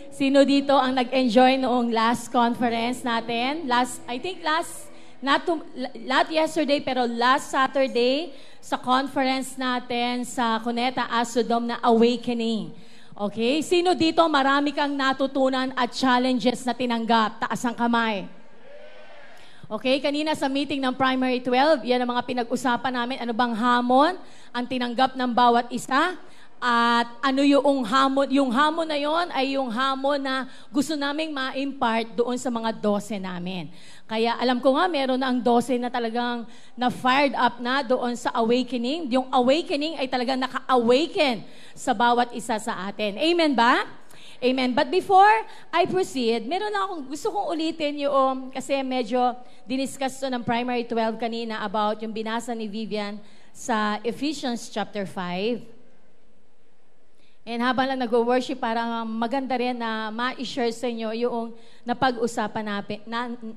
Sino dito ang nag-enjoy noong last conference natin? Not yesterday, pero last Saturday, sa conference natin sa Cuneta Asodom na Awakening. Okay? Sino dito marami kang natutunan at challenges na tinanggap? Taas ang kamay. Okay, kanina sa meeting ng Primary 12, yan ang mga pinag-usapan namin. Ano bang hamon ang tinanggap ng bawat isa? At ano yung hamon? Yung hamon na yon ay yung hamon na gusto naming ma-impart doon sa mga 12 namin. Kaya alam ko nga, meron na ang 12 na talagang na-fired up na doon sa awakening. Yung awakening ay talagang naka-awaken sa bawat isa sa atin. Amen ba? Amen. But before I proceed, meron lang akong gusto kong ulitin yung, kasi medyo diniscuss to ng Primary 12 kanina about yung binasa ni Vivian sa Ephesians chapter 5. And habang lang nag-worship, parang maganda rin na ma-share sa inyo yung napag-usapan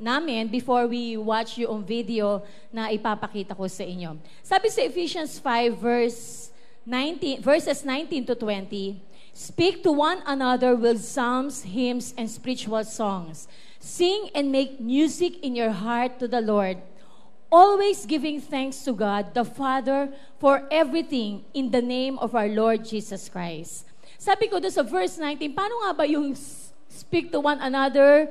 namin before we watch yung video na ipapakita ko sa inyo. Sabi sa Ephesians 5 verses 19 to 20, "Speak to one another with psalms, hymns, and spiritual songs. Sing and make music in your heart to the Lord, always giving thanks to God, the Father, for everything in the name of our Lord Jesus Christ." Sabi ko doon sa verse 19, paano nga ba yung speak to one another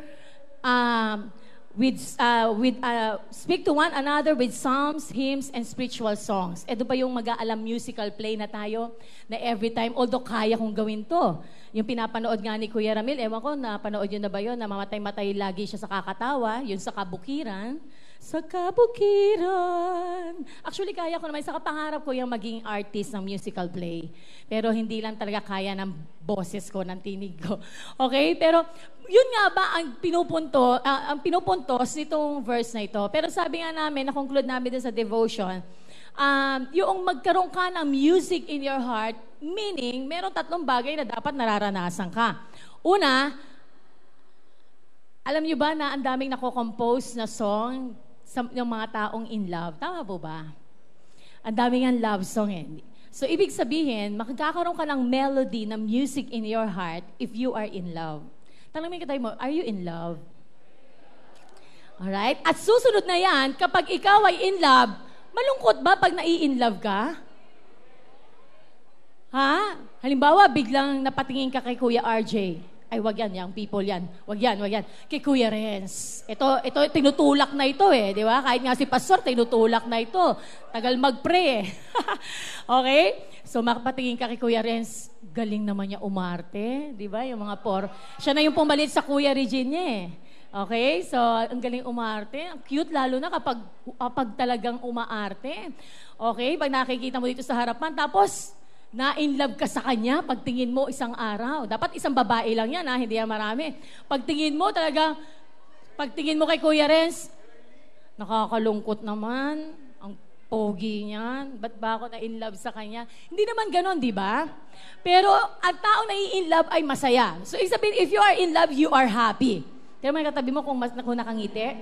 speak to one another with psalms, hymns, and spiritual songs? Ito ba yung mag-aalam musical play na tayo na every time, although kaya kong gawin to. Yung pinapanood nga ni Kuya Ramil, ewan ko, napanood yun na ba yun? Na mamatay-matay lagi siya sa kakatawa, yun sa kabukiran. Sa kabukiran. Actually, kaya ko naman, sa kapangarap ko yung maging artist ng musical play. Pero hindi lang talaga kaya ng boses ko, ng tinig ko. Okay? Pero yun nga ba ang pinupuntos nitong verse na ito. Pero sabi nga namin, na-conclude namin din sa devotion, yung magkaroon ka ng music in your heart, meaning, meron 3 bagay na dapat nararanasan ka. Una, alam niyo ba na ang daming nako-compose na song ng mga taong in love? Tama po ba? Ang daming ang love song eh. So, ibig sabihin, makakaroon ka ng melody, ng music in your heart if you are in love. Tanongin kita mo, are you in love? Alright? At susunod na yan, kapag ikaw ay in love, malungkot ba pag nai-in love ka? Ha? Halimbawa, biglang napatingin ka kay Kuya RJ. Ay, wag yan, young people yan. Wag yan. Kay Kuya Renz. Ito, tinutulak na ito eh, di ba? Kahit nga si Pastor, tinutulak na ito. Tagal mag-pray eh. Okay? So, makapatingin ka kay Kuya Renz, galing naman niya umarte, di ba? Yung mga siya na yung pumalit sa Kuya Regine eh. Okay? So, ang galing umarte. Ang cute lalo na kapag talagang umaarte. Okay? Pag nakikita mo dito sa harapan, tapos na-in love ka sa kanya pagtingin mo isang araw. Dapat isang babae lang yan, hindi yan marami. Pagtingin mo kay Kuya Renz, nakakalungkot naman, ang pogi niyan, ba't ba ako na-in love sa kanya? Hindi naman ganon, di ba? Pero ang tao na i-in love ay masaya. So, ibig sabihin, if you are in love, you are happy. Kaya may katabi mo kung nakangiti.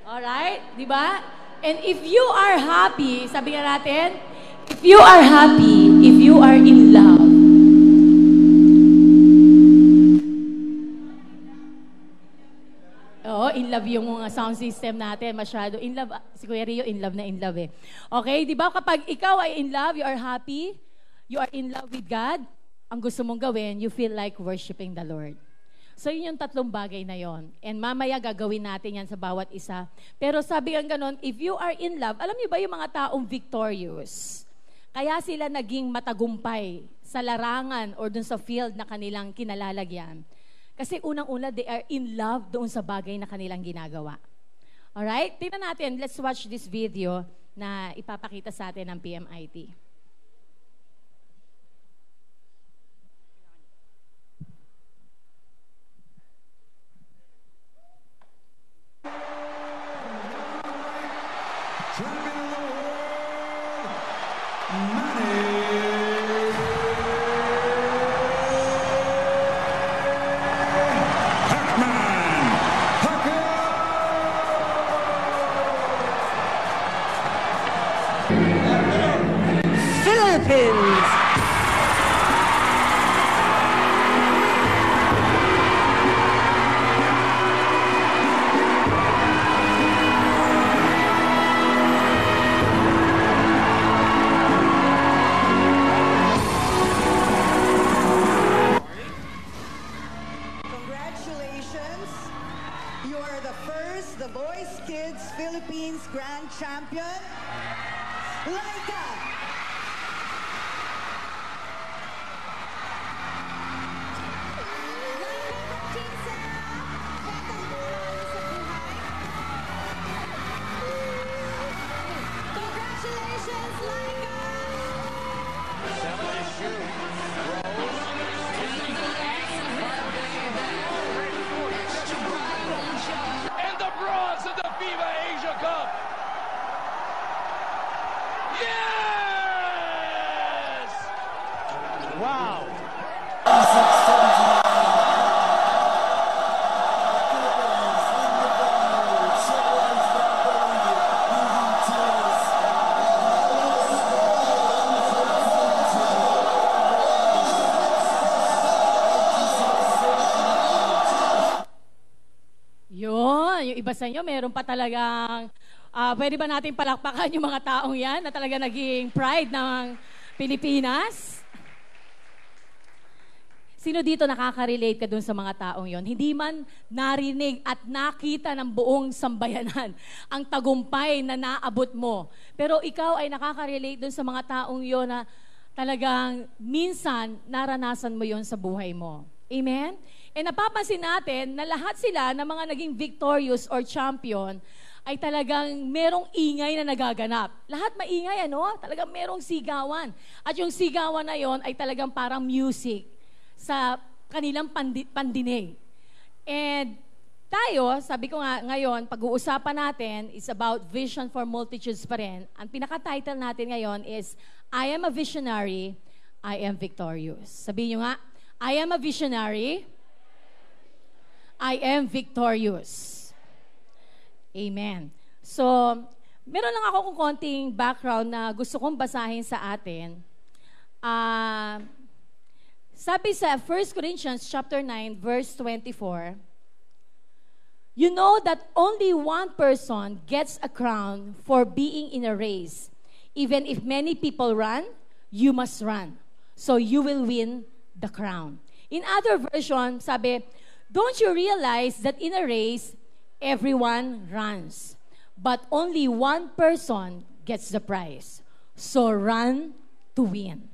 Alright? Di ba? And if you are happy, sabi nga natin, if you are happy, if you are in love, in love yung mga sound system natin, masyado. In love, si Kuya Rio, in love eh. Okay, di ba? Kapag ikaw ay in love, you are happy, you are in love with God, ang gusto mong gawin, you feel like worshiping the Lord. So, yun yung 3 bagay na yon. And mamaya gagawin natin yan sa bawat isa. Pero sabi ang ganon, if you are in love, alam niyo ba yung mga taong victorious? Kaya sila naging matagumpay sa larangan or dun sa field na kanilang kinalalagyan. Kasi unang-una, they are in love doon sa bagay na kanilang ginagawa. Alright? Tingnan natin, let's watch this video na ipapakita sa atin ng PMIT. Kids Philippines Grand Champion, Laika. Congratulations, Laika! And the bronze of the FIBA Asia Cup. Yes! Wow. Yung iba sa inyo, meron pa talagang, pwede ba natin palakpakan yung mga taong yan na talaga naging pride ng Pilipinas? Sino dito nakaka-relate ka dun sa mga taong yon? Hindi man narinig at nakita ng buong sambayanan ang tagumpay na naabot mo. Pero ikaw ay nakaka-relate dun sa mga taong yon na talagang minsan naranasan mo yon sa buhay mo. Amen? E napapansin natin na lahat sila na mga naging victorious or champion ay talagang merong ingay na nagaganap. Lahat maingay, ano? Talagang merong sigawan. At yung sigawan na yon ay talagang parang music sa kanilang pandinig. And tayo, sabi ko nga ngayon, pag-uusapan natin is about vision for multitudes pa rin. Ang pinaka-title natin ngayon is, I am a visionary, I am victorious. Sabihin nyo nga, I am a visionary, I am victorious. Amen. So, meron lang ako kung konting background na gusto kong basahin sa atin. Sabi sa 1 Corinthians chapter 9, verse 24, you know that only one person gets a crown for being in a race. Even if many people run, you must run. So you will win the crown. In other version, sabi, don't you realize that in a race, everyone runs, but only one person gets the prize. So run to win.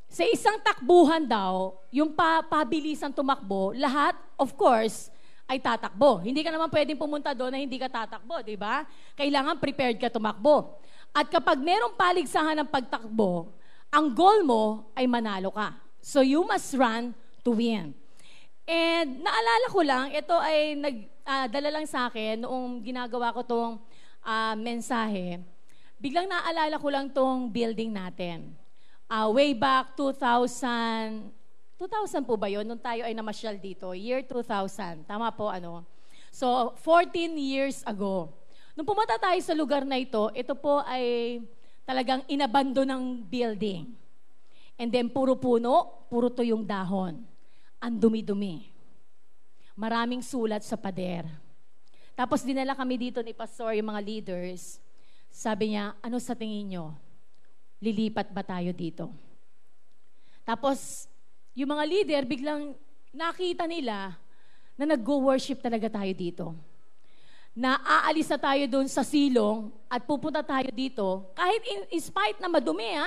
Sa isang takbuhan daw, yung pabilisang tumakbo, lahat, of course, ay tatakbo. Hindi ka naman pwedeng pumunta doon na hindi ka tatakbo, di ba? Kailangan prepared ka tumakbo. At kapag merong paligsahan ng pagtakbo, ang goal mo ay manalo ka. So you must run to win. And naalala ko lang, ito ay nagdala lang sa akin noong ginagawa ko tong mensahe. Biglang naalala ko lang tong building natin. Way back 2000 po ba yun? Nung tayo ay namasyal dito, year 2000. Tama po, ano? So, 14 years ago. Nung pumunta tayo sa lugar na ito po ay talagang inabando ng building. And then, puro puno, puro tuyong dahon. Ang dumi-dumi. Maraming sulat sa pader. Tapos dinala kami dito ni Pastor, yung mga leaders. Sabi niya, ano sa tingin nyo? Lilipat ba tayo dito? Tapos, yung mga leader, biglang nakita nila na nag-go-worship talaga tayo dito. Na aalis na tayo doon sa silong at pupunta tayo dito, kahit in spite na madumi,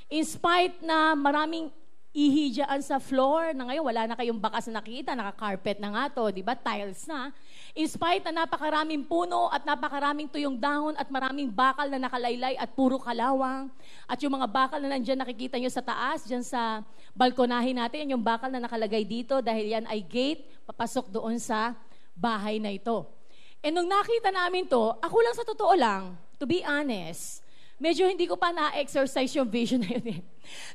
in spite na maraming ihi dyan sa floor, na ngayon wala na kayong bakas na nakita, naka-carpet na nga to, di ba? Tiles na. In spite na napakaraming puno at napakaraming tuyong dahon at maraming bakal na nakalaylay at puro kalawang. At yung mga bakal na nandyan nakikita nyo sa taas, dyan sa balkonahin natin, yung bakal na nakalagay dito dahil yan ay gate, papasok doon sa bahay na ito. E nung nakita namin to, ako lang sa totoo lang, to be honest, medyo hindi ko pa na-exercise yung vision na yun.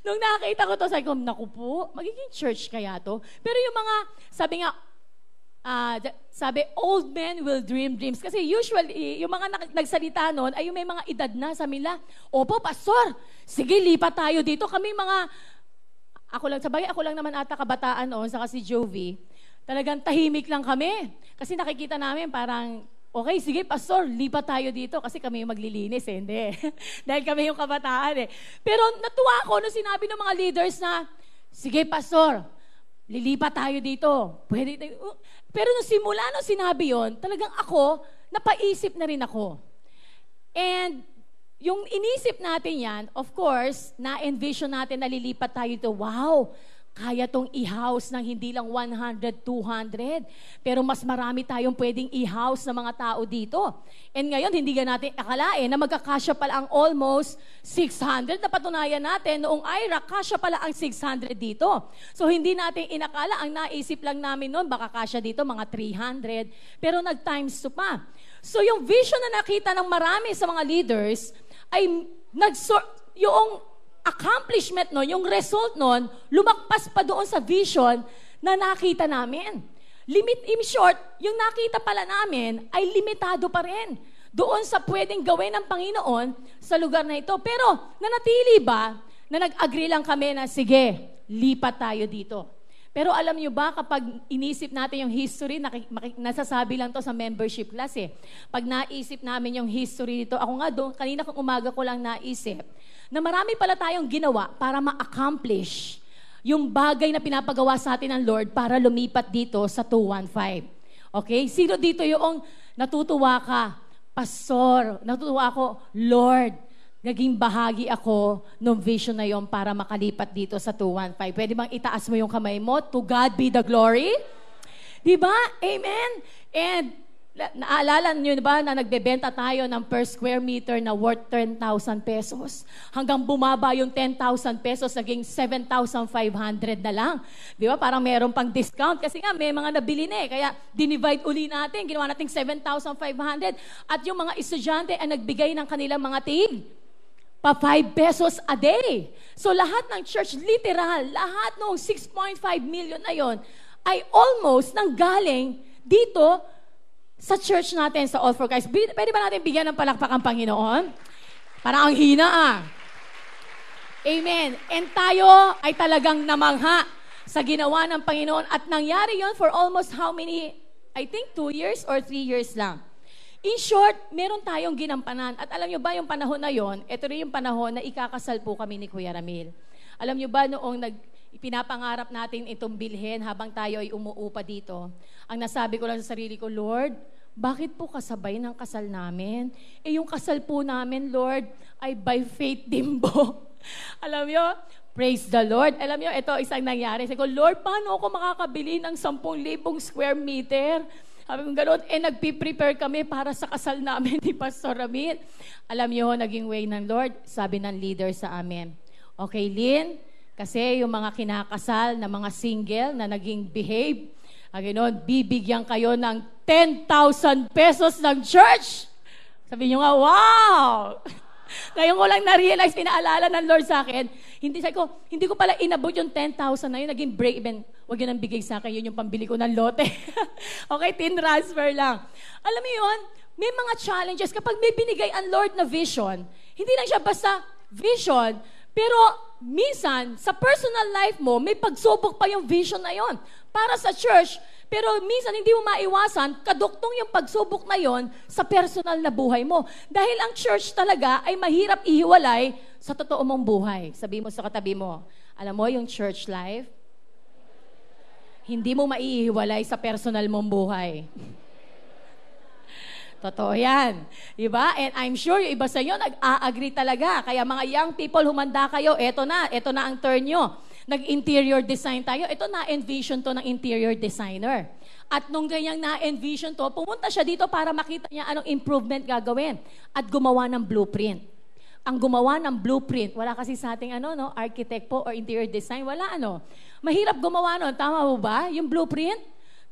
Nung nakita ko to, sabi ko, naku po, magiging church kaya to? Pero yung mga, sabi, old men will dream dreams. Kasi usually, yung mga nagsalita nun, ay yung may mga edad na, sabi nila, opo, pastor, sige, lipat tayo dito. Kami mga, ako lang naman ata kabataan noon, saka si Jovi, talagang tahimik lang kami. Kasi nakikita namin parang, okay, sige, pastor, lipat tayo dito kasi kami yung maglilinis, hindi. Dahil kami yung kabataan, eh. Pero natuwa ako nung sinabi ng mga leaders na, sige, pastor, lilipat tayo dito. Pwede tayo. Pero nung simula nung sinabi yon, talagang ako, napaisip na rin ako. And yung inisip natin yan, of course, na-envision natin na lilipat tayo dito. Wow! Kaya tong i-house ng hindi lang 100, 200. Pero mas marami tayong pwedeng i-house ng mga tao dito. And ngayon, hindi ka natin akalain na magkakasya pala ang almost 600. Napatunayan natin, noong IRA, kasya pala ang 600 dito. So, hindi natin inakala. Ang naisip lang namin noon, baka kasya dito, mga 300. Pero nag-times 2 pa. So, yung vision na nakita ng marami sa mga leaders, ay yung accomplishment nun, yung result nun, lumagpas pa doon sa vision na nakita namin. In short, yung nakita pala namin ay limitado pa rin doon sa pwedeng gawin ng Panginoon sa lugar na ito. Pero nanatili ba na nag-agree lang kami na sige, lipat tayo dito. Pero alam nyo ba, kapag inisip natin yung history, nasasabi lang to sa membership class eh. Pag naisip namin yung history dito, ako nga doon, kanina kong umaga ko lang naisip, na marami pala tayong ginawa para ma-accomplish yung bagay na pinapagawa sa atin ng Lord para lumipat dito sa 215. Okay? Sino dito yung natutuwa ka? Pastor, natutuwa ako, Lord, naging bahagi ako ng vision na yon para makalipat dito sa 215. Pwede bang itaas mo yung kamay mo? To God be the glory. Diba? Amen? And naalala nyo ba na nagbebenta tayo ng per square meter na worth 10,000 pesos? Hanggang bumaba yung 10,000 pesos, naging 7,500 na lang. Di ba? Parang meron pang discount kasi nga may mga nabili na eh. Kaya dinivide uli natin, ginawa natin 7,500. At yung mga estudyante ay nagbigay ng kanilang mga team pa 5 pesos a day. So lahat ng church, literal, lahat ng 6.5 million na yon ay almost nanggaling dito sa church natin, sa All for Christ. Pwede ba natin bigyan ng palakpak ang Panginoon? Parang ang hina ah. Amen. And tayo ay talagang namangha sa ginawa ng Panginoon at nangyari yon for almost how many? I think 2 years or 3 years lang. In short, meron tayong ginampanan. At alam nyo ba yung panahon na yon, ito rin yung panahon na ikakasal po kami ni Kuya Ramil. Alam nyo ba noong pinapangarap natin itong bilhin habang tayo ay umuupa dito, ang nasabi ko lang sa sarili ko, Lord, bakit po kasabay ng kasal namin? Yung kasal po namin, Lord, ay by faith din po. Alam nyo, praise the Lord. Alam nyo, ito isang nangyari. Sabi ko, Lord, paano ako makakabili ng 10,000 square meter? Sabi ko gano'n, nagpiprepare kami para sa kasal namin ni Pastor Ramil. Alam nyo, naging way ng Lord, sabi ng leader sa amin, okay, Lynn, kasi yung mga kinakasal na mga single na naging behave, gano'n, bibigyan kayo ng 10,000 pesos ng church. Sabi nyo nga, wow! Ngayon ko lang na-realize, pinaalala ng Lord sa akin, hindi ko pala inabot yung 10,000 na yun, naging break-even. Huwag yun ang bigay sa akin, yun yung pambili ko ng lote. Okay, tin-transfer lang. Alam mo yun, may mga challenges. Kapag may binigay ang Lord na vision, hindi lang siya basta vision, pero minsan, sa personal life mo, may pagsubok pa yung vision na yon para sa church. Pero minsan, hindi mo maiwasan, kaduktong yung pagsubok na yon sa personal na buhay mo. Dahil ang church talaga ay mahirap ihiwalay sa totoo mong buhay. Sabi mo sa katabi mo, alam mo yung church life, hindi mo maihiwalay sa personal mong buhay. Totoo yan. Diba? And I'm sure yung iba sa inyo nag-a-agree talaga. Kaya mga young people, humanda kayo. Ito na ang turn nyo. Nag-interior design tayo. Ito na-envision to ng interior designer. At nung ganyang na-envision to, pumunta siya dito para makita niya anong improvement gagawin. At gumawa ng blueprint. Ang gumawa ng blueprint, wala kasi sa ating architect po or interior design, wala Mahirap gumawa nun. Tama mo ba? Yung blueprint?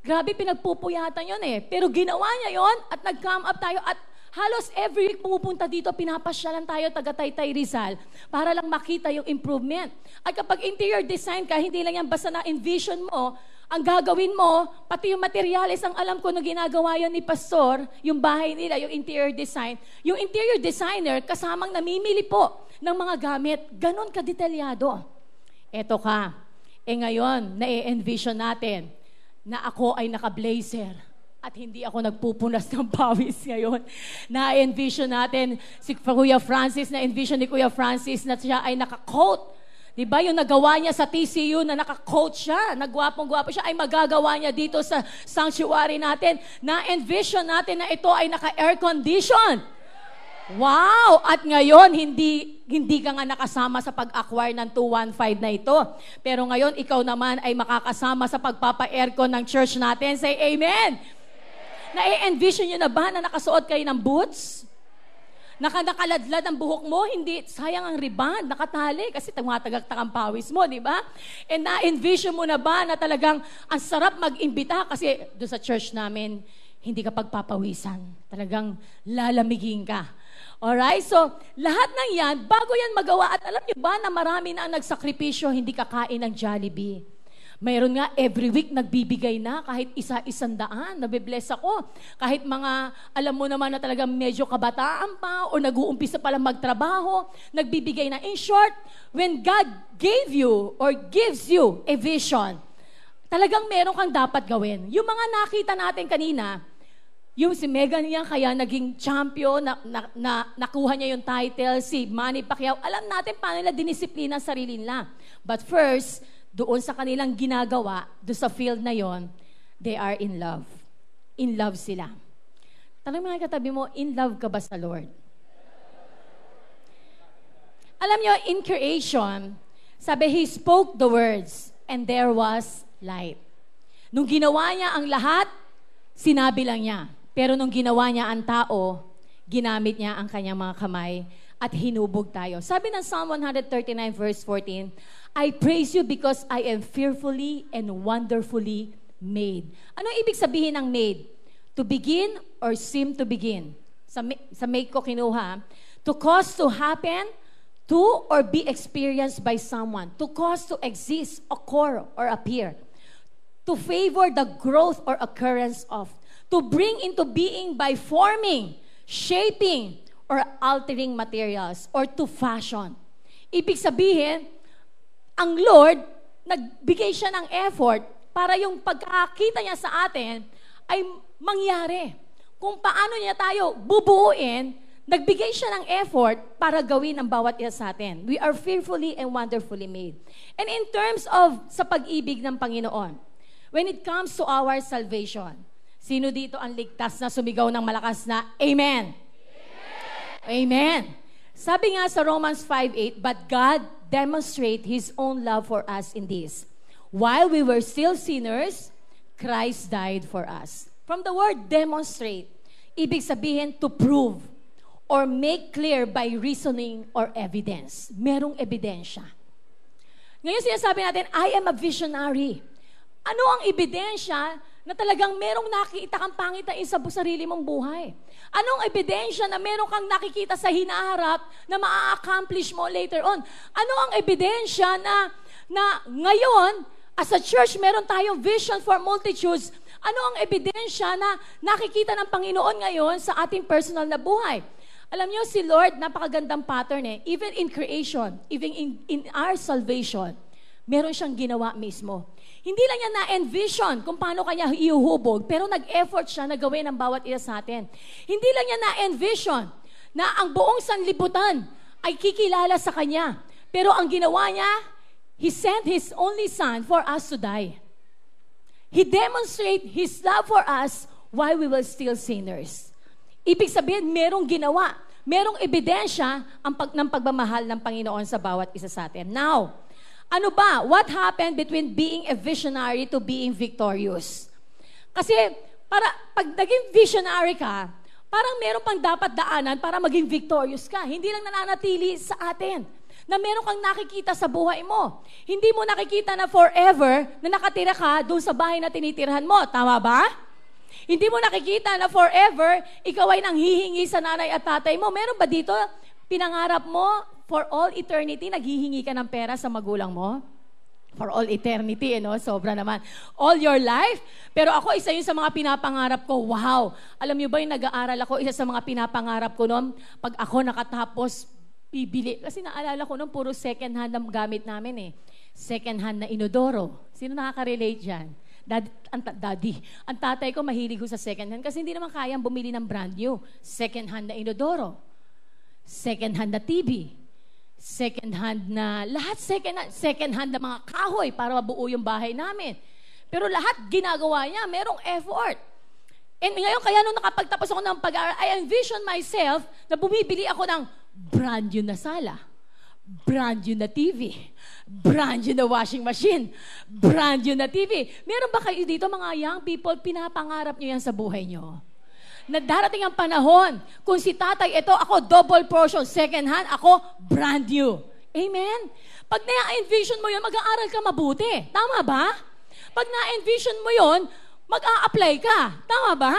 Grabe, pinagpupuyatan yun eh. Pero ginawa niya yon at nag-come up tayo at halos every week pumupunta dito, pinapasyalan tayo taga-Taytay Rizal para lang makita yung improvement. At kapag interior design ka, hindi lang yan basta na-envision mo, ang gagawin mo, pati yung materials, ang alam ko na ginagawa yun ni Pastor, yung bahay nila, yung interior design, yung interior designer, kasamang namimili po ng mga gamit. Ganon ka-detalyado. Eto ka. Ngayon, na-envision natin na ako ay naka-blazer at hindi ako nagpupunas ng pawis ngayon. Na-envision natin si Kuya Francis, na-envision ni Kuya Francis na siya ay naka-coat, Diba, yung nagawa niya sa TCU na naka-coach siya, nagwapong-gwapo siya, ay magagawa niya dito sa sanctuary natin. Na-envision natin na ito ay naka-air condition. Wow! At ngayon, hindi ka nga nakasama sa pag-acquire ng 215 na ito. Pero ngayon, ikaw naman ay makakasama sa pagpapa-aircon ng church natin. Say amen! Na-envision nyo na ba na nakasuot kayo ng boots? Nakaladlad ang buhok mo, hindi, sayang ang riband, nakatali, kasi tumatagaktak ang pawis mo, di ba? And na-envision mo na ba na talagang ang sarap mag-imbita, kasi doon sa church namin, hindi ka pagpapawisan. Talagang lalamigin ka. Alright? So, lahat ng yan, bago yan magawa, at alam niyo ba na marami na ang nagsakripisyo, hindi kakain ng Jollibee. Mayroon nga, every week nagbibigay na, kahit 100, nabibless ako. Kahit mga, alam mo naman na talagang medyo kabataan pa, o nag-uumpisa pa lang magtrabaho, nagbibigay na. In short, when God gave you, or gives you a vision, talagang meron kang dapat gawin. Yung mga nakita natin kanina, yung si Megan niya, kaya naging champion, nakuha niya yung title, si Manny Pacquiao, alam natin paano nila dinisiplina sa sarili nila. But first, doon sa kanilang ginagawa, doon sa field na yon, they are in love. In love sila. Tanong mga katabi mo, in love ka ba sa Lord? Alam niyo, in creation, sabi, He spoke the words, and there was light. Nung ginawa niya ang lahat, sinabi lang niya. Pero nung ginawa niya ang tao, ginamit niya ang kanyang mga kamay at hinubog tayo. Sabi ng Psalm 139 verse 14, I praise you because I am fearfully and wonderfully made. Ano ibig sabihin ng made? To begin or seem to begin? Sa make ko kinuha. To cause to happen, to or be experienced by someone. To cause to exist, occur, or appear. To favor the growth or occurrence of. To bring into being by forming, shaping, or altering materials, or to fashion. Ibig sabihin, ang Lord, nagbigay siya ng effort para yung pagkakita niya sa atin ay mangyari. Kung paano niya tayo bubuuin, nagbigay siya ng effort para gawin ang bawat isa sa atin. We are fearfully and wonderfully made. And in terms of sa pag-ibig ng Panginoon, when it comes to our salvation, sino dito ang ligtas na sumigaw ng malakas na Amen? Amen! Amen! Sabi nga sa Romans 5:8, but God demonstrate His own love for us in this. While we were still sinners, Christ died for us. From the word demonstrate, ibig sabihin to prove or make clear by reasoning or evidence. Merong ebidensya. Ngayon sinasabi natin, I am a visionary. Ano ang ebidensya na talagang merong nakikita kang pangitain sa sarili mong buhay? Anong ebidensya na meron kang nakikita sa hinaharap na maa-accomplish mo later on? Ano ang ebidensya na ngayon, as a church, meron tayong vision for multitudes? Ano ang ebidensya na nakikita ng Panginoon ngayon sa ating personal na buhay? Alam niyo, si Lord, napakagandang pattern eh. Even in creation, even in our salvation, meron siyang ginawa mismo. Hindi lang niya na-envision kung paano kanya iuhubog, pero nag-effort siya na gawin ang bawat isa sa atin. Hindi lang niya na-envision na ang buong sanlibutan ay kikilala sa kanya. Pero ang ginawa niya, He sent His only Son for us to die. He demonstrated His love for us while we were still sinners. Ibig sabihin, merong ginawa, merong ebidensya ng pagmamahal ng Panginoon sa bawat isa sa atin. Now, ano ba? What happened between being a visionary to being victorious? Kasi, pag naging visionary ka, parang meron pang dapat daanan para maging victorious ka. Hindi lang nananatili sa atin na meron kang nakikita sa buhay mo. Hindi mo nakikita na forever na nakatira ka doon sa bahay na tinitirhan mo. Tama ba? Hindi mo nakikita na forever ikaw ay nanghihingi sa nanay at tatay mo. Meron ba dito pinangarap mo for all eternity, naghihingi ka ng pera sa magulang mo? For all eternity, sobra naman. All your life? Pero ako, isa yun sa mga pinapangarap ko. Wow! Alam niyo ba yung nag-aaral ako, isa sa mga pinapangarap ko noon, pag ako nakatapos, bibili. Kasi naalala ko noon, puro second hand ang gamit namin eh. Second hand na inodoro. Sino nakaka-relate dyan? Daddy. Ang tatay ko mahilig ko sa second hand kasi hindi naman kayang bumili ng brand new. Second hand na inodoro. Second hand na TV. second hand na, lahat second hand na mga kahoy para mabuo yung bahay namin. Pero lahat ginagawa niya, merong effort. And ngayon, kaya nung nakapagtapos ako ng pag-aaral, I envision myself na bumibili ako ng brand new na sala, brand new na TV, brand new na washing machine, brand new na TV. Meron ba kayo dito, mga young people, pinapangarap nyo yan sa buhay nyo? Na darating ang panahon, kung si tatay, ito, ako double portion, second hand, ako brand new. Amen? Pag na-envision mo yun, mag-aaral ka mabuti. Tama ba? Pag na-envision mo yun, mag-a-apply ka. Tama ba?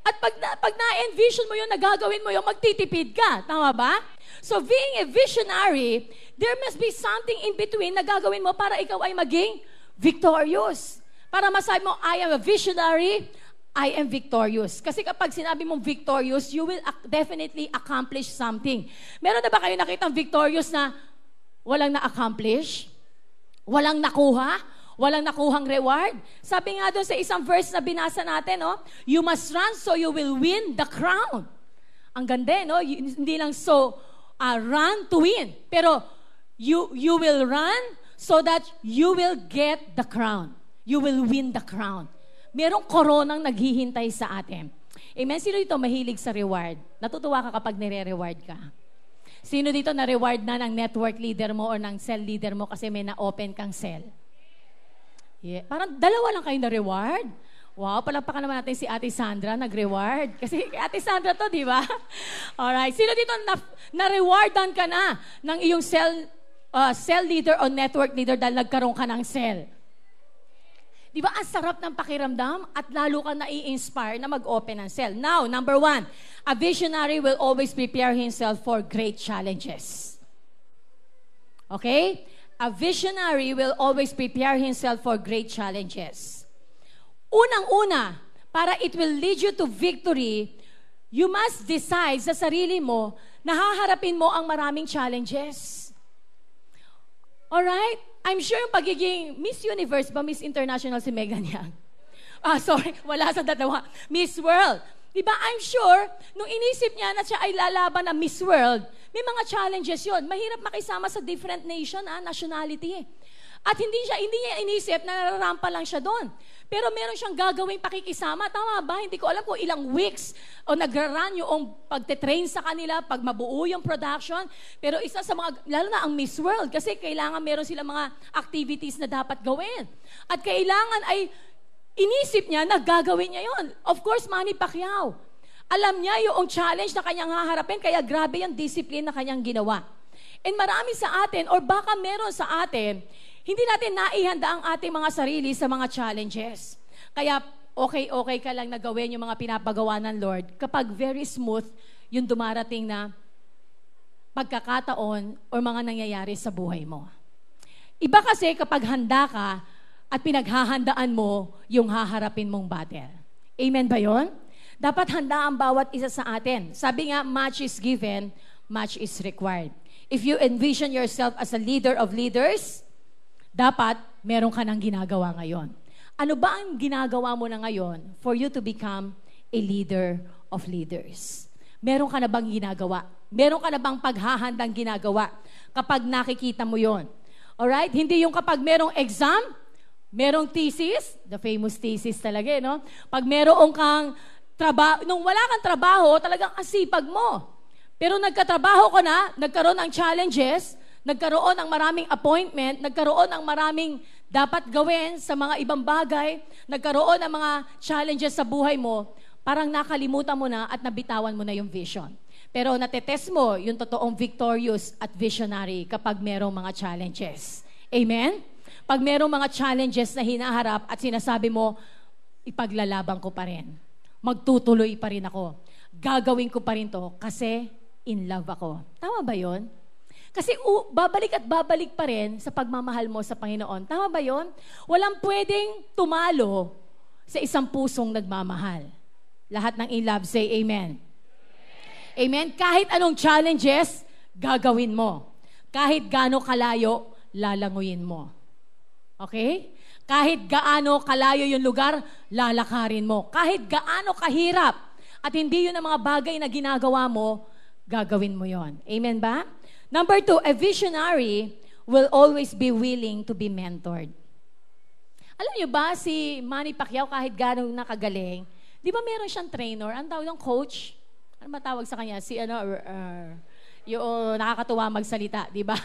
At pag na-envision mo yun, nagagawin mo yun, magtitipid ka. Tama ba? So being a visionary, there must be something in between na gagawin mo para ikaw ay maging victorious. Para masabi mo, I am a visionary, I am victorious. Kasi kapag sinabi mong victorious, you will definitely accomplish something. Meron na ba kayo nakitang victorious na walang na-accomplish? Walang nakuha? Walang nakuhang reward? Sabi nga doon sa isang verse na binasa natin, no? You must run so you will win the crown. Ang ganda, no? Hindi lang run to win. Pero you will run so that you will get the crown. You will win the crown. Merong koronang naghihintay sa atin. Amen? Sino dito mahilig sa reward? Natutuwa ka kapag nire-reward ka? Sino dito na-reward na ng network leader mo or ng cell leader mo kasi may na-open kang cell? Yeah. Parang dalawa lang kayo na-reward. Wow, palagpakan naman natin si Ate Sandra, nag-reward. Kasi Ate Sandra to, di ba? Alright. Sino dito na-rewardan ka na ng iyong cell leader o network leader dahil nagkaroon ka ng cell? Di ba, ang sarap ng pakiramdam at lalo ka na-i-inspire na mag-open ng cell. Now, number 1, a visionary will always prepare himself for great challenges. Okay? A visionary will always prepare himself for great challenges. Unang-una, para it will lead you to victory, you must decide sa sarili mo na haharapin mo ang maraming challenges. Alright? I'm sure yung pagiging Miss Universe ba, Miss International si Megan Yang? Wala sa dalawa. Miss World. Diba, I'm sure, nung inisip niya na siya ay lalaban na Miss World, may mga challenges yon. Mahirap makisama sa different nation, nationality. At hindi niya inisip na nararampa lang siya doon. Pero meron siyang gagawing pakikisama. Tama ba? Hindi ko alam kung ilang weeks o nag-run yung pagte-train sa kanila, pag mabuo yung production. Pero isa sa mga, lalo na ang Miss World, kasi kailangan meron silang mga activities na dapat gawin. At kailangan ay inisip niya na gagawin niya yon. Of course, Manny Pacquiao. Alam niya yung challenge na kanyang haharapin, kaya grabe yung discipline na kanyang ginawa. And marami sa atin, or baka meron sa atin, hindi natin naihanda ang ating mga sarili sa mga challenges. Kaya okay ka lang na gawin yung mga pinapagawa ng Lord kapag very smooth yung dumarating na pagkakataon o mga nangyayari sa buhay mo. Iba kasi kapag handa ka at pinaghahandaan mo yung haharapin mong battle. Amen ba yon? Dapat handa ang bawat isa sa atin. Sabi nga, much is given, much is required. If you envision yourself as a leader of leaders, dapat meron ka nang ginagawa ngayon. Ano ba ang ginagawa mo na ngayon for you to become a leader of leaders? Meron ka na bang ginagawa? Meron ka na bang paghahandang ginagawa kapag nakikita mo yon? Alright? Hindi yung kapag merong exam, merong thesis, the famous thesis talaga, no? Pag meron kang trabaho, nung wala kang trabaho, talagang asipag mo. Pero nagkatrabaho ka na, nagkaroon ng challenges, nagkaroon ng maraming appointment, nagkaroon ng maraming dapat gawin sa mga ibang bagay, nagkaroon ng mga challenges sa buhay mo, parang nakalimutan mo na at nabitawan mo na yung vision. Pero natetest mo yung totoong victorious at visionary kapag merong mga challenges. Amen? Pag merong mga challenges na hinaharap at sinasabi mo, ipaglalaban ko pa rin. Magtutuloy pa rin ako. Gagawin ko pa rin to kasi in love ako. Tama ba yon? Kasi babalik at babalik pa rin sa pagmamahal mo sa Panginoon. Tama ba yon? Walang pwedeng tumalo sa isang pusong nagmamahal. Lahat ng in love, say amen. Amen? Kahit anong challenges, gagawin mo. Kahit gaano kalayo, lalanguyin mo. Okay? Kahit gaano kalayo yung lugar, lalakarin mo. Kahit gaano kahirap at hindi yun ang mga bagay na ginagawa mo, gagawin mo yon. Amen ba? Number 2, a visionary will always be willing to be mentored. Alam niyo ba, si Manny Pacquiao, kahit gano'ng nakagaling, di ba meron siyang trainer? Ang tawag ng coach? Ano ba tawag sa kanya? Yung nakakatuwa magsalita, di ba?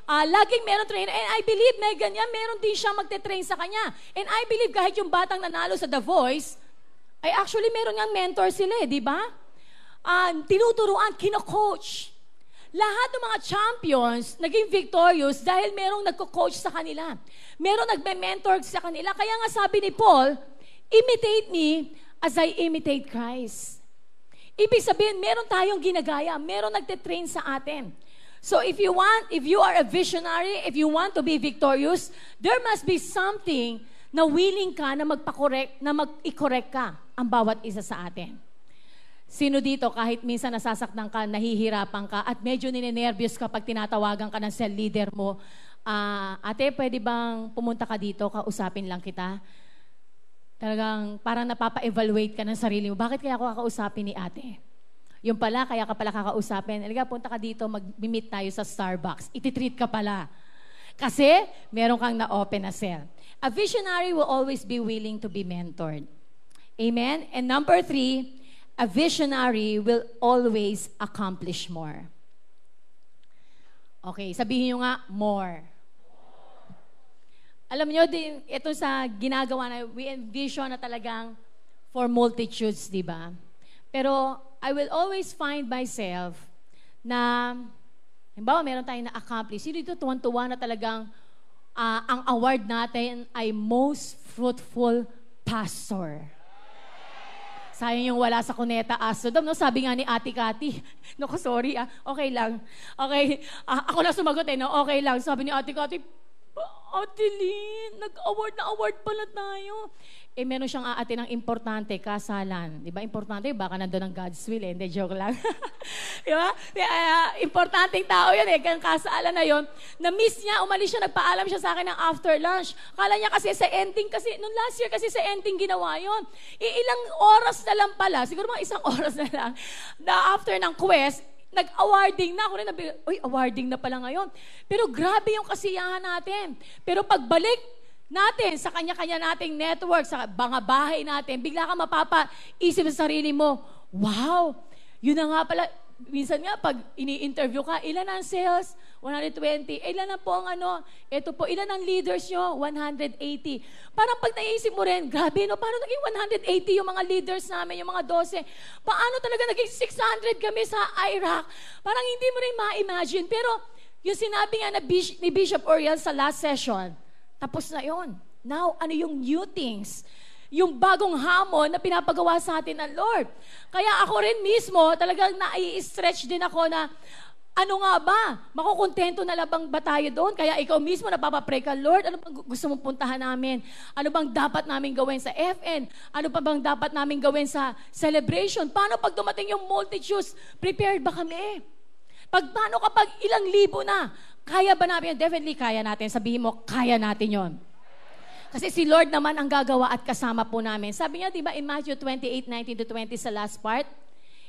Laging meron trainer. And I believe, Megan, meron din siyang magte-train sa kanya. And I believe kahit yung batang nanalo sa The Voice, ay actually meron niyang mentor sila, di ba? Tinuturuan, kino-coach. Lahat ng mga champions naging victorious dahil merong nagko-coach sa kanila. Merong nagme-mentor sa kanila. Kaya nga sabi ni Paul, imitate me as I imitate Christ. Ibig sabihin, meron tayong ginagaya. Meron nagte-train sa atin. So if you are a visionary, if you want to be victorious, there must be something na willing ka na magpa-correct, na mag-i-correct ka ang bawat isa sa atin. Sino dito, kahit minsan nasasaktan ka, nahihirapan ka, at medyo ninenervyos ka pag tinatawagan ka ng cell leader mo, ate, pwede bang pumunta ka dito, kausapin lang kita? Talagang parang napapa-evaluate ka ng sarili mo. Bakit kaya ako kakausapin ni ate? Yung pala, kaya ka pala kakausapin. Aliga, punta ka dito, mag-meet tayo sa Starbucks. Ititreat ka pala. Kasi, meron kang na-open na cell. A visionary will always be willing to be mentored. Amen? And number 3, a visionary will always accomplish more. Okay, sabihin nyo nga, more. Alam nyo, ito sa ginagawa na, we envision na talagang for multitudes, di ba? Pero, I will always find myself na, halimbawa, meron tayong na-accomplish. Sino dito tuwan-tuwa na talagang ang award natin ay most fruitful pastor. Sayang yung wala sa Cuneta Astrodome, no? Sabi nga ni Ate Cathy, naku, sorry okay lang. Okay, ako na sumagot no? Okay lang. Sabi ni Ate Cathy, Ate Lynn, nag-award pala tayo. Meron siyang ate ng importante, kasalan. Di ba? Importante, baka nandun ang God's will, Hindi, joke lang. Di ba? Importanteng tao yun, kang kasalan na yun. Na-miss niya, umalis siya, nagpaalam siya sa akin ng after lunch. Kala niya kasi sa ending, nung last year kasi sa ending ginawa yun. Ilang oras na lang pala, siguro mga isang oras na lang, na after ng quest, nag-awarding na. Ako rin awarding na pala ngayon. Pero grabe yung kasiyahan natin. Pero pagbalik natin sa kanya-kanya nating network, sa mga bahay natin, bigla ka mapapaisip sa sarili mo, wow, yun na nga pala. Minsan nga, pag ini-interview ka, ilan ang sales? 120. Ilan na po ang ito po, ilan ang leaders nyo? 180. Parang pag naisip mo rin, grabe, no? Paano naging 180 yung mga leaders namin, yung mga 12? Paano talaga naging 600 kami sa Iraq? Parang hindi mo rin ma-imagine. Pero, yung sinabi nga ni Bishop Oriel sa last session, tapos na yon. Now, ano yung new things? Yung bagong hamon na pinapagawa sa atin ng Lord. Kaya ako rin mismo, talagang nai-stretch din ako na, ano nga ba? Makukontento na labang ba tayo doon? Kaya ikaw mismo napapapray ka, Lord, ano bang gusto mong puntahan namin? Ano bang dapat namin gawin sa FN? Ano pa bang dapat namin gawin sa celebration? Paano pag dumating yung multitudes? Prepared ba kami? Paano kapag ilang libo na? Kaya ba namin? Definitely kaya natin. Sabihin mo, kaya natin yon. Kasi si Lord naman ang gagawa at kasama po namin. Sabi niya, di ba, in Matthew 28:19-20 sa last part,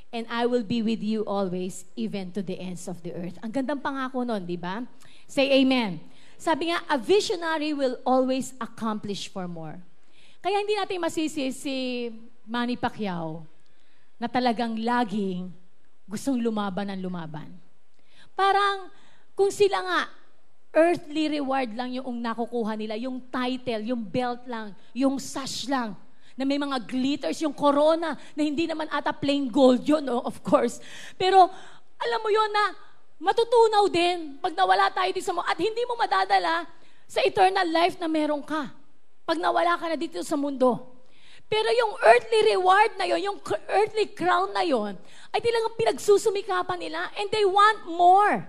and I will be with you always, even to the ends of the earth. Ang gandang pangako nun, di ba? Say amen. Sabi nga, a visionary will always accomplish for more. Kaya hindi natin masisi si Manny Pacquiao na talagang laging gustong lumaban ng lumaban. Parang, kung sila nga, earthly reward lang yung nakukuha nila, yung title, yung belt lang, yung sash lang, na may mga glitters, yung corona, na hindi naman ata plain gold yun, of course. Pero, alam mo yun na, matutunaw din pag nawala tayo dito sa mundo, at hindi mo madadala sa eternal life na meron ka, pag nawala ka na dito sa mundo. Pero yung earthly reward na yun, yung earthly crown na yun, ay talagang pinagsusumikapan nila, and they want more.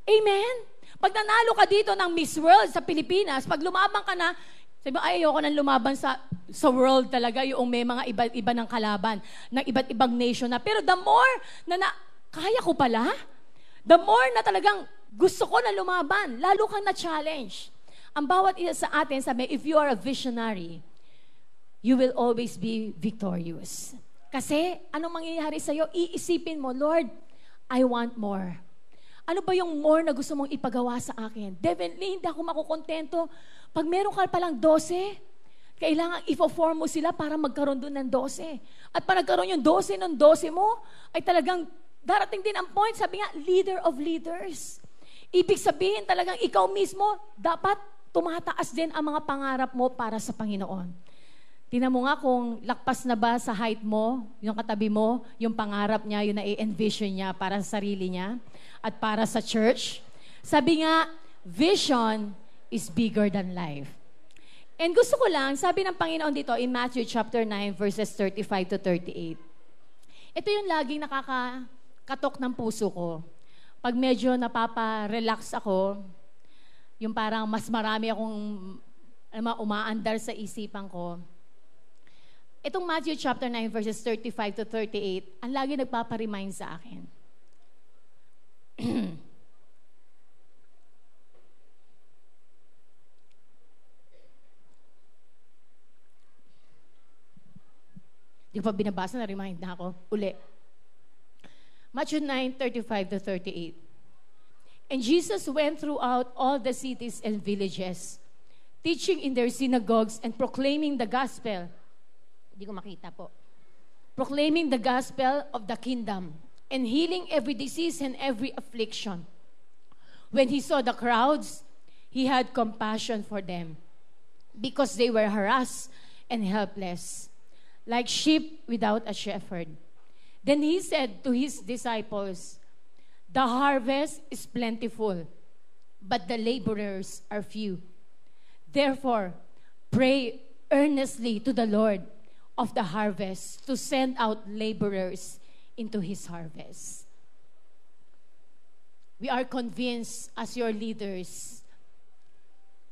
Amen? Pag nanalo ka dito ng Miss World sa Pilipinas, pag lumaban ka na, sabi mo, ayoko nang lumaban sa world talaga, yung may mga iba ng kalaban, ng iba't ibang nation na. Pero the more na kaya ko pala, the more na talagang gusto ko na lumaban, lalo kang na-challenge. Ang bawat isa sa atin, sabi, if you are a visionary, you will always be victorious. Kasi, anong mangyayari sa'yo? Iisipin mo, Lord, I want more. Ano ba yung more na gusto mong ipagawa sa akin? Definitely, hindi ako makukontento. Pag meron ka palang 12, kailangan i-form mo sila para magkaroon doon ng 12. At para nagkaroon yung 12 ng 12 mo, ay talagang darating din ang point, sabi nga, leader of leaders. Ibig sabihin talagang ikaw mismo, dapat tumataas din ang mga pangarap mo para sa Panginoon. Tingnan mo nga kung lakpas na ba sa height mo, yung katabi mo, yung pangarap niya, yung na-envision niya para sa sarili niya at para sa church. Sabi nga, vision is bigger than life. And gusto ko lang, sabi ng Panginoon dito in Matthew chapter 9 verses 35 to 38. Ito yung laging nakakatok ng puso ko. Pag medyo napapa-relax ako, yung parang mas marami akong umaandar sa isipan ko. Itong Matthew chapter 9 verses 35 to 38, ang lagi nagpapa-remind sa akin. Di ko pa binabasa, na-remind na ako. Uli. Matthew 9:35 to 38. And Jesus went throughout all the cities and villages, teaching in their synagogues and proclaiming the gospel. Hindi ko makita po. Proclaiming the gospel of the kingdom and healing every disease and every affliction. When he saw the crowds, he had compassion for them because they were harassed and helpless, like sheep without a shepherd. Then he said to his disciples, "The harvest is plentiful, but the laborers are few. Therefore, pray earnestly to the Lord of the harvest to send out laborers into his harvest." We are convinced as your leaders,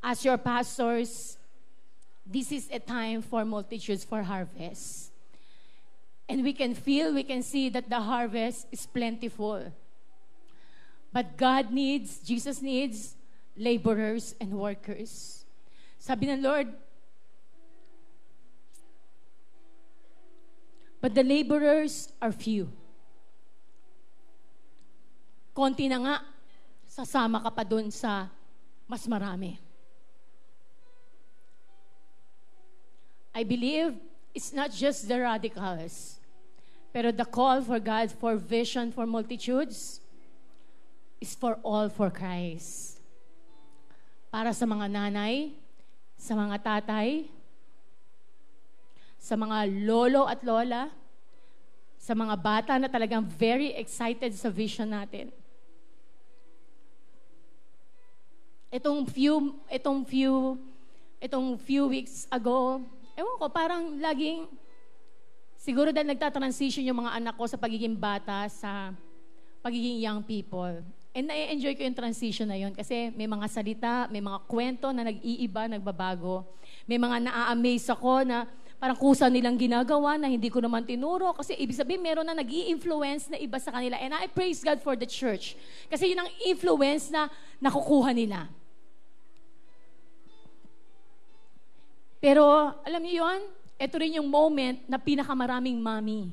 as your pastors, this is a time for multitudes for harvest. And we can feel, we can see that the harvest is plentiful. But God needs, Jesus needs laborers and workers. Sabi ng Lord, but the laborers are few. Konti na nga, sasama ka pa dun sa mas marami. I believe it's not just the radicals, pero the call for God for vision for multitudes is for all for Christ. Para sa mga nanay, sa mga tatay, sa mga lolo at lola, sa mga bata na talagang very excited sa vision natin. Itong few weeks ago, ewan ko, parang laging, siguro dahil nagtatransition yung mga anak ko sa pagiging bata, sa pagiging young people. And na-enjoy ko yung transition na yun kasi may mga salita, may mga kwento na nag-iiba, nagbabago. May mga na-amaze ako na parang kusa nilang ginagawa na hindi ko naman tinuro kasi ibig sabihin meron na nag-i-influence na iba sa kanila. And I praise God for the church kasi yun ang influence na nakukuha nila. Pero, alam niyo yun, ito rin yung moment na pinakamaraming mami.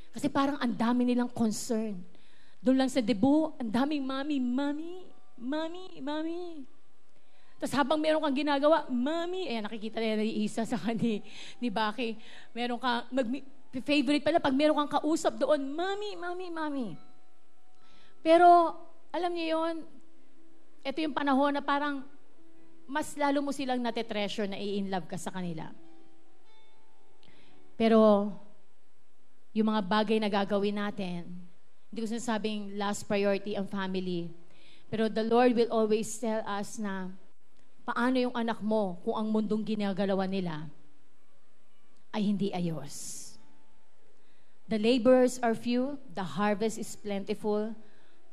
Kasi parang ang dami nilang concern. Doon lang sa debut, ang daming mami. Tapos habang meron kang ginagawa, mami, nakikita nila ni Isa sa ni Baki. Meron kang, favorite pala, pag meron kang kausap doon, mami. Pero, alam niyo yun, ito yung panahon na parang, mas lalo mo silang nate-treasure na i-inlove ka sa kanila. Pero, yung mga bagay na gagawin natin, hindi ko sinasabing last priority ang family. Pero the Lord will always tell us na paano yung anak mo kung ang mundong ginagalawan nila ay hindi ayos. The laborers are few, the harvest is plentiful.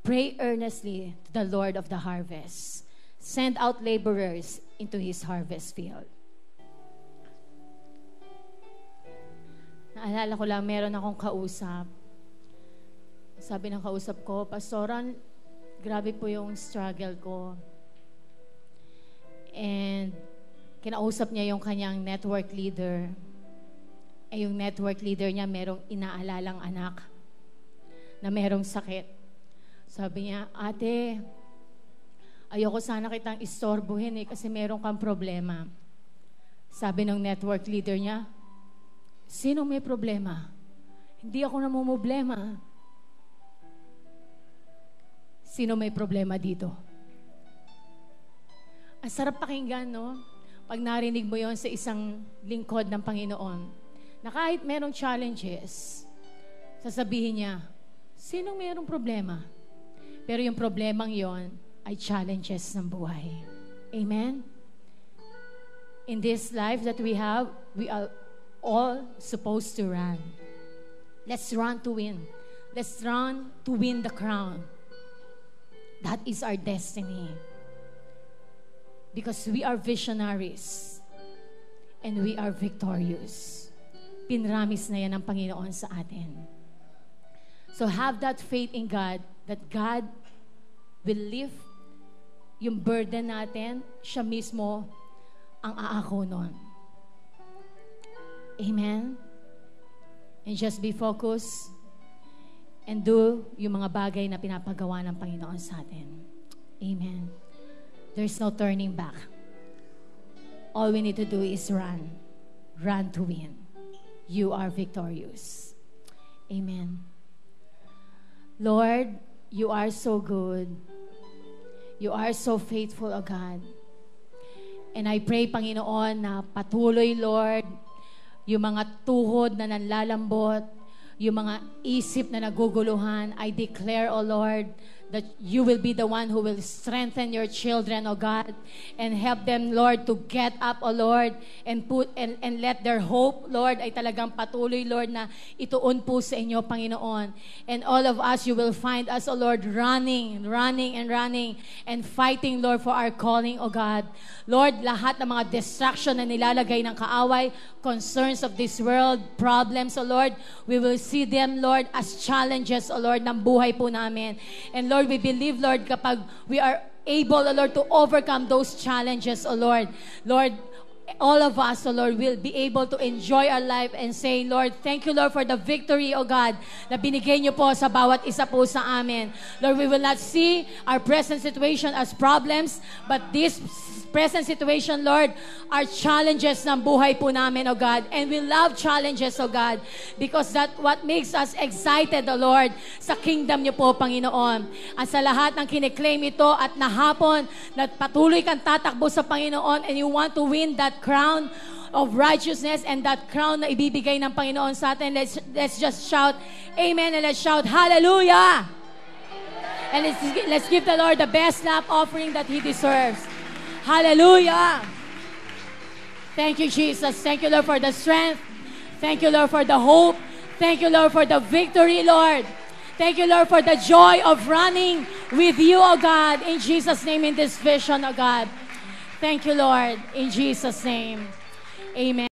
Pray earnestly to the Lord of the harvest. Send out laborers into his harvest field. Naalala ko lang, meron akong kausap. Sabi ng kausap ko, Pastoran, grabe po yung struggle ko. And kinausap niya yung kanyang network leader. Yung network leader niya merong inaalalang anak na merong sakit. Sabi niya, ate, ayoko sana kitang istorbohin kasi meron kang problema. Sabi ng network leader niya, sino may problema? Hindi ako namumblema. Sino may problema dito? Ang sarap pakinggan, no? Pag narinig mo yon sa isang lingkod ng Panginoon, na kahit merong challenges, sasabihin niya, sino mayroong problema? Pero yung problemang yon ay challenges ng buhay. Amen? In this life that we have, we are all supposed to run. Let's run to win. Let's run to win the crown. That is our destiny. Because we are visionaries and we are victorious. Pinramis na yan ng Panginoon sa atin. So have that faith in God that God will lift yung burden natin, siya mismo ang aako nun. Amen? And just be focused and do yung mga bagay na pinapagawa ng Panginoon sa atin. Amen. There's no turning back. All we need to do is run. Run to win. You are victorious. Amen. Lord, you are so good. You are so faithful, O God. And I pray, Panginoon, na patuloy, Lord, yung mga tuhod na nanlalambot, yung mga isip na naguguluhan, I declare, O Lord, that you will be the one who will strengthen your children, O God, and help them, Lord, to get up, O Lord, and let their hope, Lord, ay talagang patuloy, Lord, na ituon po sa inyo, Panginoon. And all of us, you will find us, O Lord, running, and fighting, Lord, for our calling, O God. Lord, lahat ng mga distraction na nilalagay ng kaaway, concerns of this world, problems, O Lord, we will see them, Lord, as challenges, O Lord, ng buhay po namin. And Lord, we believe, Lord, kapag we are able, O Lord, to overcome those challenges, O Lord, all of us, O Lord, will be able to enjoy our life and say, Lord, thank you, Lord, for the victory, O God, na binigay niyo po sa bawat isa po sa amin. Lord, we will not see our present situation as problems, but this present situation, Lord, are challenges ng buhay po namin, O God. And we love challenges, O God, because that what makes us excited, O Lord, sa kingdom niyo po, Panginoon. At sa lahat ng kiniklaim ito at nahapon, na patuloy kang tatakbo sa Panginoon and you want to win that crown of righteousness and that crown na ibibigay ng Panginoon sa atin, let's just shout, Amen, and let's shout, Hallelujah! And let's give the Lord the best clap offering that He deserves. Hallelujah! Thank you, Jesus. Thank you, Lord, for the strength. Thank you, Lord, for the hope. Thank you, Lord, for the victory, Lord. Thank you, Lord, for the joy of running with you, O God, in Jesus' name, in this vision, O God. Thank you, Lord, in Jesus' name. Amen.